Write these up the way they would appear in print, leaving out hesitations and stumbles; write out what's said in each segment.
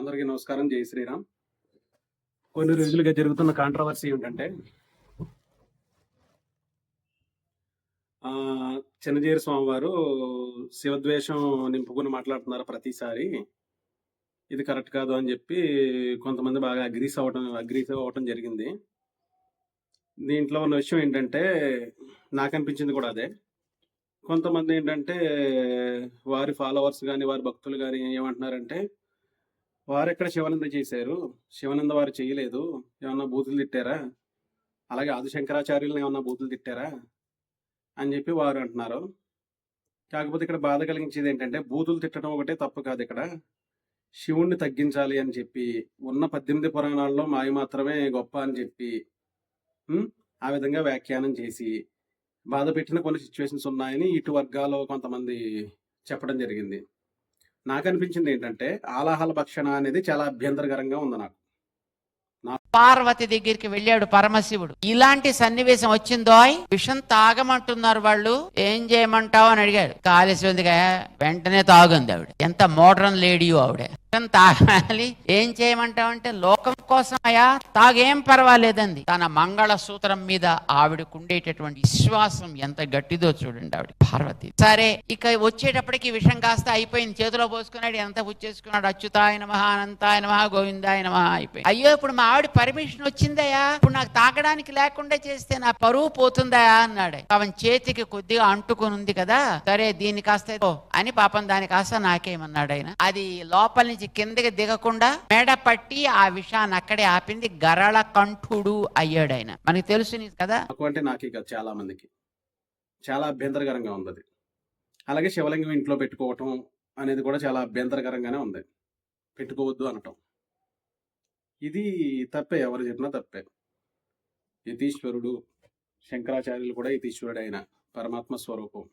అందరికీ నమస్కారం. జై శ్రీరామ్. కొన్ని రోజులుగా జరుగుతున్న కాంట్రవర్సీ ఏంటంటే చిన్నజీర స్వామి వారు శివద్వేషం నింపుకుని మాట్లాడుతున్నారు ప్రతిసారి. ఇది కరెక్ట్ కాదు అని చెప్పి కొంతమంది బాగా అగ్రీస్ అవ్వటం జరిగింది. దీంట్లో ఉన్న విషయం ఏంటంటే నాకు అనిపించింది కూడా అదే. కొంతమంది ఏంటంటే వారి ఫాలోవర్స్ కానీ వారి భక్తులు కానీ ఏమంటున్నారంటే వారెక్కడ శివానంద చేశారు, శివానంద వారు చేయలేదు, ఏమన్నా బూతులు తిట్టారా, అలాగే ఆదిశంకరాచార్యులను ఏమన్నా బూతులు తిట్టారా అని చెప్పి వారు అంటున్నారు. కాకపోతే ఇక్కడ బాధ కలిగించేది ఏంటంటే బూతులు తిట్టడం ఒకటే తప్పు కాదు, ఇక్కడ శివుణ్ణి తగ్గించాలి అని చెప్పి ఉన్న 18 పురాణాల్లో మాయ మాత్రమే గొప్ప అని చెప్పి ఆ విధంగా వ్యాఖ్యానం చేసి బాధ పెట్టిన కొన్ని సిచ్యువేషన్స్ ఉన్నాయని ఇటు వర్గాల్లో కొంతమంది చెప్పడం జరిగింది. నాకు అనిపించింది ఏంటంటే ఆలాహల భక్షణ అనేది చాలా అభ్యంతరకరంగా ఉంది నాకు. పార్వతి దగ్గరికి వెళ్ళాడు పరమశివుడు. ఇలాంటి సన్నివేశం వచ్చిందో విషం తాగమంటున్నారు వాళ్ళు, ఏం చేయమంటావు అని అడిగాడు. కాళేశ్వరిగా వెంటనే తాగుంది ఆవిడ. ఎంత మోడర్న్ లేడీయో ఆవిడ. విషం తాగాలి, ఏం చేయమంటావు అంటే లోకం కోసం అయా తాగేం పర్వాలేదంది. తన మంగళ సూత్రం మీద ఆవిడకు ఉండేటటువంటి విశ్వాసం ఎంత గట్టిదో చూడండి ఆవిడ పార్వతి. సరే, ఇక వచ్చేటప్పటికి విషం కాస్త అయిపోయింది, చేతిలో పోసుకున్నాడు, ఎంత పుచ్చేసుకున్నాడు. అచ్యుతాయ నమః, అనంతాయ నమః, గోవిందాయ నమః అయిపోయింది. అయ్యో ఇప్పుడు మా ఆవిడ పర్మిషన్ వచ్చిందయా, ఇప్పుడు నాకు తాగడానికి లేకుండా చేస్తే నా పరువు పోతుందయా అన్నాడు. పాపం చేతికి కొద్దిగా అంటుకుని ఉంది కదా, సరే దీన్ని కాస్త అని పాపం దాని కాస్త నాకేమన్నాడు ఆయన. అది లోపల నుంచి కిందకి దిగకుండా మెడ పట్టి ఆ విషయాన్ని అక్కడే ఆపింది. గరళ కంఠుడు అయ్యాడు ఆయన. మనకి తెలుసు కదా. అంటే నాకు ఇక చాలా మందికి చాలా అభ్యంతరకరంగా ఉంది. అలాగే శివలింగం ఇంట్లో పెట్టుకోవటం అనేది కూడా చాలా అభ్యంతరకరంగానే ఉంది. పెట్టుకోవద్దు అనటం ఇది తప్పే, ఎవరు చెప్పినా తప్పే. యతీశ్వరుడు శంకరాచార్యులు కూడా యతీశ్వరుడు, ఆయన పరమాత్మ స్వరూపం.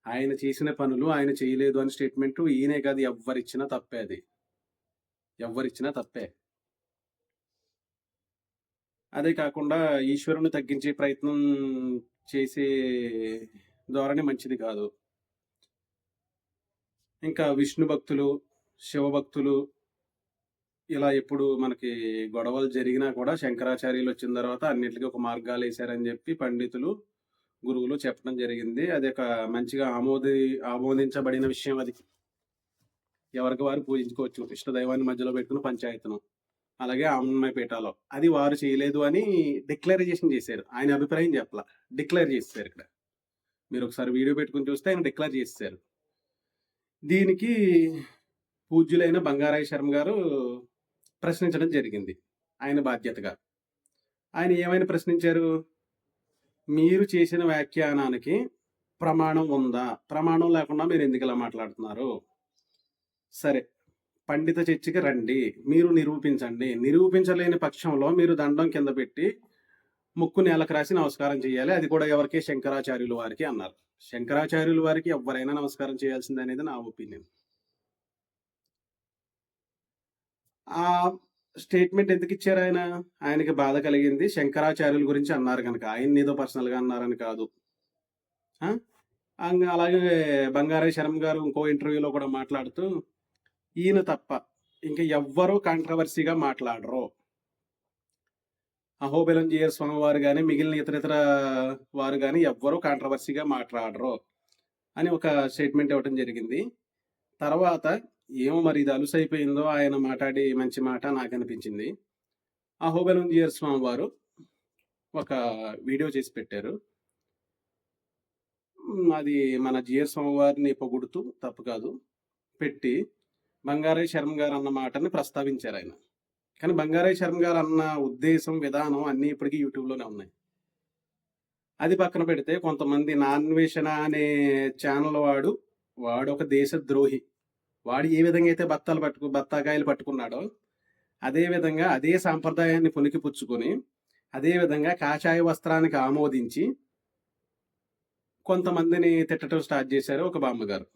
ఆయన చేసిన పనులు ఆయన చేయలేదు అని స్టేట్మెంట్ ఈయనే కాదు, ఎవ్వరిచ్చినా తప్పే. అది ఎవ్వరిచ్చినా తప్పే. అదే కాకుండా ఈశ్వరుని తగ్గించే ప్రయత్నం చేసే ద్వారానే మంచిది కాదు. ఇంకా విష్ణు భక్తులు, శివభక్తులు ఇలా ఎప్పుడు మనకి గొడవలు జరిగినా కూడా శంకరాచార్యులు వచ్చిన తర్వాత అన్నిటికీ ఒక మార్గాలు వేశారని చెప్పి పండితులు, గురువులు చెప్పడం జరిగింది. అది ఒక మంచిగా ఆమోదించబడిన విషయం. అది ఎవరికి వారు పూజించుకోవచ్చు, ఇష్టదైవాన్ని మధ్యలో పెట్టుకుని పంచాయతనం. అలాగే అమ్మమ్మ పీఠాలో అది వారు చేయలేదు అని డిక్లరేషన్ చేశారు. ఆయన అభిప్రాయం చెప్పాల, డిక్లేర్ చేశారు. ఇక్కడ మీరు ఒకసారి వీడియో పెట్టుకుని చూస్తే ఆయన డిక్లేర్ చేశారు. దీనికి పూజ్యులైన బంగారాయ శర్మ గారు ప్రశ్నించడం జరిగింది ఆయన బాధ్యతగా. ఆయన ఏమైనా ప్రశ్నించారు, మీరు చేసిన వ్యాఖ్యానానికి ప్రమాణం ఉందా, ప్రమాణం లేకుండా మీరు ఎందుకు ఇలా మాట్లాడుతున్నారు, సరే పండిత చర్చకి రండి, మీరు నిరూపించండి, నిరూపించలేని పక్షంలో మీరు దండం కింద పెట్టి ముక్కు నేలకు రాసి నమస్కారం చేయాలి, అది కూడా ఎవరికి, శంకరాచార్యుల వారికి అన్నారు. శంకరాచార్యుల వారికి ఎవరైనా నమస్కారం చేయాల్సిందే అనేది నా ఒపీనియన్. ఆ స్టేట్మెంట్ ఎందుకు ఇచ్చారు ఆయన, ఆయనకి బాధ కలిగింది శంకరాచార్యుల గురించి అన్నారు కనుక, ఆయన ఏదో పర్సనల్గా అన్నారని కాదు. అలాగే బంగారాయ శర్మ గారు ఇంకో ఇంటర్వ్యూలో కూడా మాట్లాడుతూ ఈయన తప్ప ఇంకా ఎవ్వరూ కాంట్రవర్సీగా మాట్లాడరు, అహోబిలం జీయర్ స్వామి వారు కానీ మిగిలిన ఇతర వారు కానీ ఎవ్వరూ కాంట్రవర్సీగా మాట్లాడరు అని ఒక స్టేట్మెంట్ ఇవ్వడం జరిగింది. తర్వాత ఏమో మరి ఇది అలుసైపోయిందో ఆయన మాట్లాడి మంచి మాట నాకు అనిపించింది. అహోబిలం జీయర్ స్వామి వారు ఒక వీడియో చేసి పెట్టారు. అది మన జీయర్ స్వామి వారిని పొగుడుతూ తప్పు కాదు పెట్టి బంగారాయ శర్మ గారు అన్న మాటని ప్రస్తావించారు ఆయన. కానీ బంగారాయ శర్మ గారు అన్న ఉద్దేశం, విధానం అన్నీ ఇప్పటికీ యూట్యూబ్లోనే ఉన్నాయి. అది పక్కన పెడితే కొంతమంది నాన్వేషణ అనే ఛానల్ వాడు ఒక దేశద్రోహి. వాడు ఏ విధంగా అయితే బత్తాకాయలు పట్టుకున్నాడో అదే విధంగా అదే సాంప్రదాయాన్ని పుణికిపుచ్చుకొని అదే విధంగా కాషాయ వస్త్రానికి ఆమోదించి కొంతమందిని తిట్టడం స్టార్ట్ చేశారు. ఒక బామ్మగారు,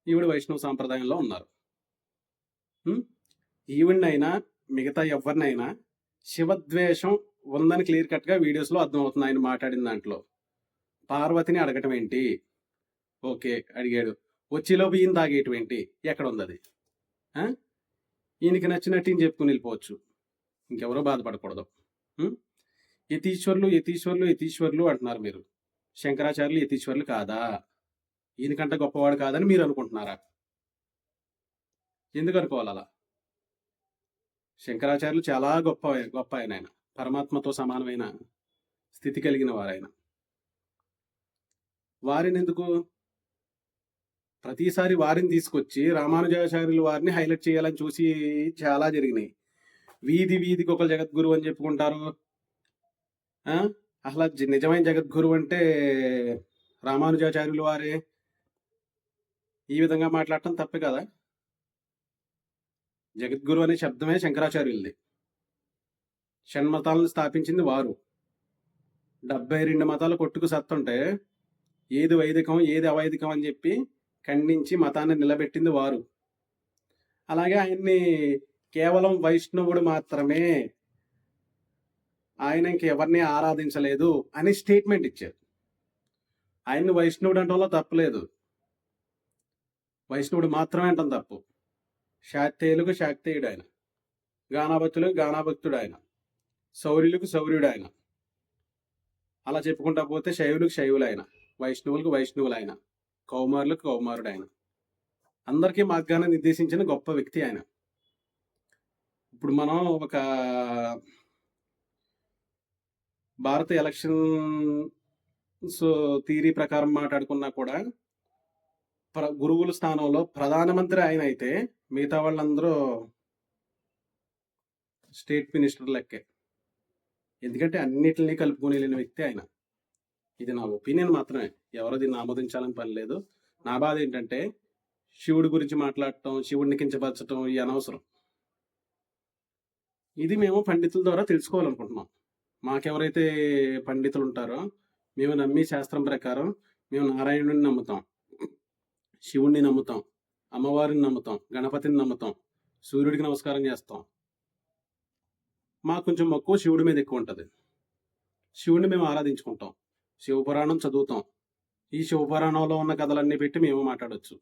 ఈవిడ వైష్ణవ సాంప్రదాయంలో ఉన్నారు. ఈవిడనైనా మిగతా ఎవరినైనా శివద్వేషం ఉందని క్లియర్ కట్గా వీడియోస్లో అర్థమవుతుంది. ఆయన మాట్లాడిన దాంట్లో పార్వతిని అడగటం ఏంటి, ఓకే అడిగాడు, వచ్చిలోపు ఈయన తాగేటువంటి ఎక్కడ ఉంది అది? ఈయనకి నచ్చినట్టు ఈయన చెప్పుకుని వెళ్ళిపోవచ్చు, ఇంకెవరో బాధపడకూడదు. ఉం? యతీశ్వర్లు అంటున్నారు మీరు. శంకరాచార్యులు యతీశ్వర్లు కాదా? ఈయనకంటే గొప్పవాడు కాదని మీరు అనుకుంటున్నారా? ఎందుకు అనుకోవాలి అలా? శంకరాచార్యులు చాలా గొప్ప ఆయన. పరమాత్మతో సమానమైన స్థితి కలిగిన వారాయన. వారిని ఎందుకు ప్రతిసారి వారిని తీసుకొచ్చి రామానుజాచార్యులు వారిని హైలైట్ చేయాలని చూసి చాలా జరిగినాయి. వీధికి ఒకరు జగద్గురు అని చెప్పుకుంటారు. అసలు నిజమైన జగద్గురు అంటే రామానుజాచార్యులు వారే. ఈ విధంగా మాట్లాడటం తప్పే కదా. జగద్గురు అనే శబ్దమే శంకరాచార్యులది. షణ్మతాలను స్థాపించింది వారు. 72 మతాలు కొట్టుకు సత్తుంటే ఏది వైదికం ఏది అవైదికం అని చెప్పి ఖండించి మతాన్ని నిలబెట్టింది వారు. అలాగే ఆయన్ని కేవలం వైష్ణవుడు మాత్రమే, ఆయన ఇంకెవరిని ఆరాధించలేదు అని స్టేట్మెంట్ ఇచ్చారు. ఆయన్ని వైష్ణవుడు అంటంలో తప్పులేదు, వైష్ణవుడు మాత్రమే అంటాం తప్పు. శాక్తేయులకు శాక్తేయుడు ఆయన, గానాభక్తులకు గానాభక్తుడు ఆయన, శౌర్యులకు శౌర్యుడు ఆయన. అలా చెప్పుకుంటా పోతే శైవులకు శైవులు ఆయన, వైష్ణవులకు వైష్ణవులు ఆయన, కౌమారులకు కౌమారుడు ఆయన. అందరికీ మార్గాన్ని నిర్దేశించిన గొప్ప వ్యక్తి ఆయన. ఇప్పుడు మనం ఒక భారత ఎలక్షన్స్ థియరీ ప్రకారం మాట్లాడుకున్నా కూడా గురువుల స్థానంలో ప్రధానమంత్రి ఆయన అయితే మిగతా వాళ్ళందరూ స్టేట్ మినిస్టర్ లెక్కే. ఎందుకంటే అన్నిటిని కలుపుకొని వెళ్ళిన వ్యక్తి ఆయన. ఇది నా ఒపీనియన్ మాత్రమే, ఎవరో దీన్ని ఆమోదించాలని పని లేదు. నా బాధ ఏంటంటే శివుడి గురించి మాట్లాడటం, శివుడిని కించపరచడం ఈ అనవసరం. ఇది మేము పండితుల ద్వారా తెలుసుకోవాలనుకుంటున్నాం. మాకెవరైతే పండితులు ఉంటారో మేము నమ్మి శాస్త్రం ప్రకారం మేము నారాయణుడిని నమ్ముతాం, శివుణ్ణి నమ్ముతాం, అమ్మవారిని నమ్ముతాం, గణపతిని నమ్ముతాం, సూర్యుడికి నమస్కారం చేస్తాం. మాకు కొంచెం మక్కువ శివుడి మీద ఎక్కువ ఉంటుంది. శివుడిని మేము ఆరాధించుకుంటాం, శివపురాణం చదువుతాం. ఈ శివపురాణంలో ఉన్న కథలన్నీ పెట్టి మేము మాట్లాడవచ్చు,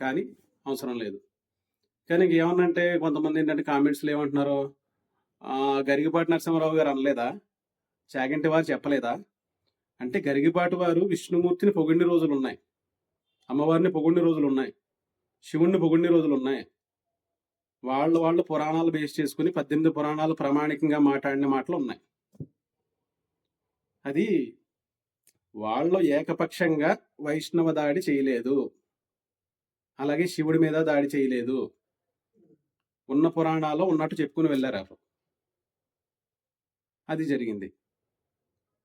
కానీ అవసరం లేదు. కానీ ఏమన్నంటే కొంతమంది ఏంటంటే కామెంట్స్లో ఏమంటున్నారు, గరిగిపాటి నరసింహారావు గారు అనలేదా, చాగంటి వారు చెప్పలేదా అంటే, గరిగిపాటి వారు విష్ణుమూర్తిని పొగిడిన రోజులు ఉన్నాయి, అమ్మవారిని పొగిడిన రోజులు ఉన్నాయి, శివుణ్ణి పొగిడిన రోజులు ఉన్నాయి. వాళ్ళు పురాణాలు బేస్ చేసుకుని 18 పురాణాలు ప్రామాణికంగా మాట్లాడిన మాటలు ఉన్నాయి. అది వాళ్ళు ఏకపక్షంగా వైష్ణవ దాడి చేయలేదు, అలాగే శివుడి మీద దాడి చేయలేదు. ఉన్న పురాణాల్లో ఉన్నట్టు చెప్పుకుని వెళ్ళారు, అది జరిగింది.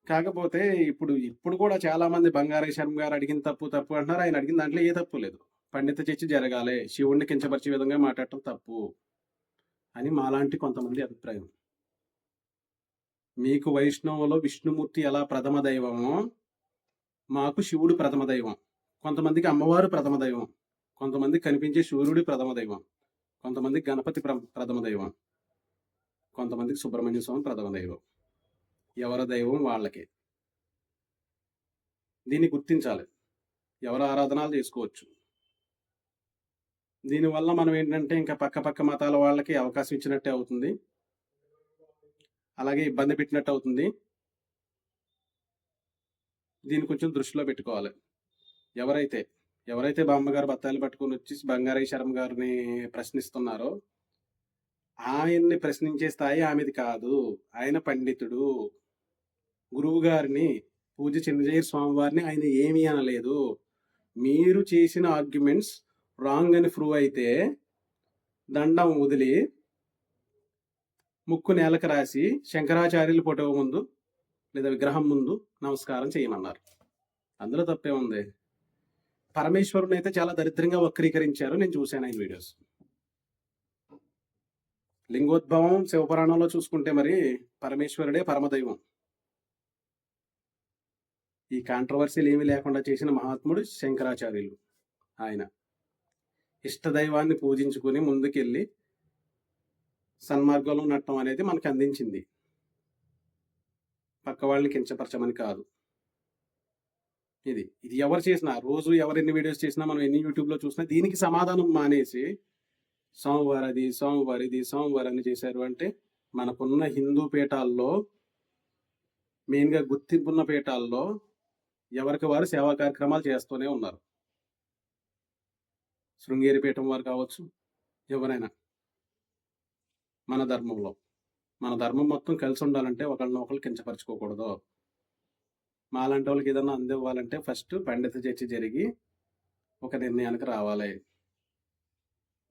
కాకపోతే ఇప్పుడు కూడా చాలా మంది బంగారీ శర్మ గారు అడిగిన తప్పు అంటున్నారు. ఆయన అడిగిన దాంట్లో ఏ తప్పు లేదు. పండిత చర్చ జరగాలి, శివుణ్ణి కించపరిచే విధంగా మాట్లాడటం తప్పు అని మాలాంటి కొంతమంది అభిప్రాయం. మీకు వైష్ణవులో విష్ణుమూర్తి ఎలా ప్రథమ దైవమో మాకు శివుడు ప్రథమ దైవం, కొంతమందికి అమ్మవారు ప్రథమ దైవం, కొంతమంది కనిపించే సూర్యుడి ప్రథమ దైవం, కొంతమంది గణపతి ప్రథమ దైవం, కొంతమందికి సుబ్రహ్మణ్య స్వామి ప్రథమ దైవం. ఎవరి దైవం వాళ్ళకి. దీన్ని గుర్తించాలి, ఎవరు ఆరాధనలు చేసుకోవచ్చు. దీనివల్ల మనం ఏంటంటే ఇంకా పక్క మతాల వాళ్ళకి అవకాశం ఇచ్చినట్టే అవుతుంది, అలాగే ఇబ్బంది పెట్టినట్టు అవుతుంది. దీన్ని కొంచెం దృష్టిలో పెట్టుకోవాలి. ఎవరైతే బామ్మగారు బత్తాయిలు పట్టుకుని వచ్చి బంగారీ శర్మ గారిని ప్రశ్నిస్తున్నారో ఆయన్ని ప్రశ్నించే స్థాయి ఆమెది కాదు. ఆయన పండితుడు, గురువు గారిని, పూజ చిన్నజీయర్ స్వామి వారిని ఆయన ఏమీ అనలేదు. మీరు చేసిన ఆర్గ్యుమెంట్స్ రాంగ్ అని ప్రూవ్ అయితే దండం వదిలి ముక్కు నేలకు రాసి శంకరాచార్యుల ఫోటో ముందు లేదా విగ్రహం ముందు నమస్కారం చేయమన్నారు. అందులో తప్పే ఉంది. పరమేశ్వరుని అయితే చాలా దరిద్రంగా వక్రీకరించారు, నేను చూశాను ఆయన వీడియోస్. లింగోద్భవం శివపురాణంలో చూసుకుంటే మరి పరమేశ్వరుడే పరమదైవం. ఈ కాంట్రవర్సీలు ఏమీ లేకుండా చేసిన మహాత్ముడు శంకరాచార్యులు. ఆయన ఇష్టదైవాన్ని పూజించుకుని ముందుకెళ్ళి సన్మార్గంలో ఉండటం అనేది మనకు అందించింది, పక్క వాళ్ళని కించపరచమని కాదు. ఇది ఎవరు చేసినా, రోజు ఎవరు ఎన్ని వీడియోస్ చేసినా, మనం ఎన్ని యూట్యూబ్లో చూసినా దీనికి సమాధానం మానేసి సోమవారం అని చేశారు అంటే మనకున్న హిందూ పీఠాల్లో మెయిన్గా గుర్తింపున్న పీఠాల్లో ఎవరికి వారు సేవా కార్యక్రమాలు చేస్తూనే ఉన్నారు. శృంగేరి పీఠం వారు కావచ్చు, ఎవరైనా మన ధర్మంలో మన ధర్మం మొత్తం కలిసి ఉండాలంటే ఒకళ్ళని కించపరచుకోకూడదు. మాలాంటి వాళ్ళకి ఏదన్నా అందివ్వాలంటే ఫస్ట్ పండిత చర్చ జరిగి ఒక నిర్ణయానికి రావాలి.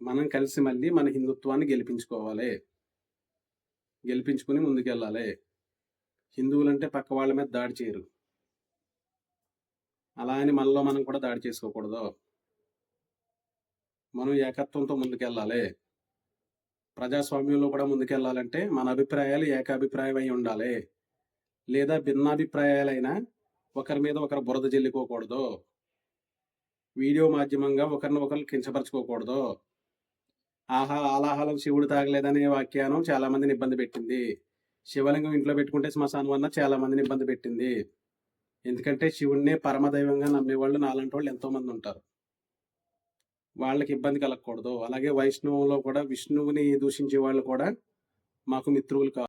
మనం కలిసి మళ్ళీ మన హిందుత్వాన్ని గెలిపించుకోవాలి, గెలిపించుకుని ముందుకెళ్ళాలి. హిందువులంటే పక్క వాళ్ళ మీద దాడి చేయరు, అలా అని మనలో మనం కూడా దాడి చేసుకోకూడదు. మనం ఏకత్వంతో ముందుకెళ్ళాలి. ప్రజాస్వామ్యంలో కూడా ముందుకెళ్ళాలంటే మన అభిప్రాయాలు ఏకాభిప్రాయం అయి ఉండాలి, లేదా భిన్నాభిప్రాయాలైనా ఒకరి మీద ఒకరు బురద జల్లుకోకూడదు. వీడియో మాధ్యమంగా ఒకరిని కించపరచుకోకూడదు. ఆలాహలం శివుడు తాగలేదనే వ్యాఖ్యానం చాలా మందిని ఇబ్బంది పెట్టింది. శివలింగం ఇంట్లో పెట్టుకుంటే శ్మశానం అన్న చాలా మందిని ఇబ్బంది పెట్టింది. ఎందుకంటే శివుడినే పరమదైవంగా నమ్మేవాళ్ళు నాలాంటి వాళ్ళు ఎంతో మంది ఉంటారు. వాళ్ళకి ఇబ్బంది కలగకూడదు. అలాగే వైష్ణవంలో కూడా విష్ణువుని దూషించే వాళ్ళు కూడా మాకు మిత్రులు కాదు.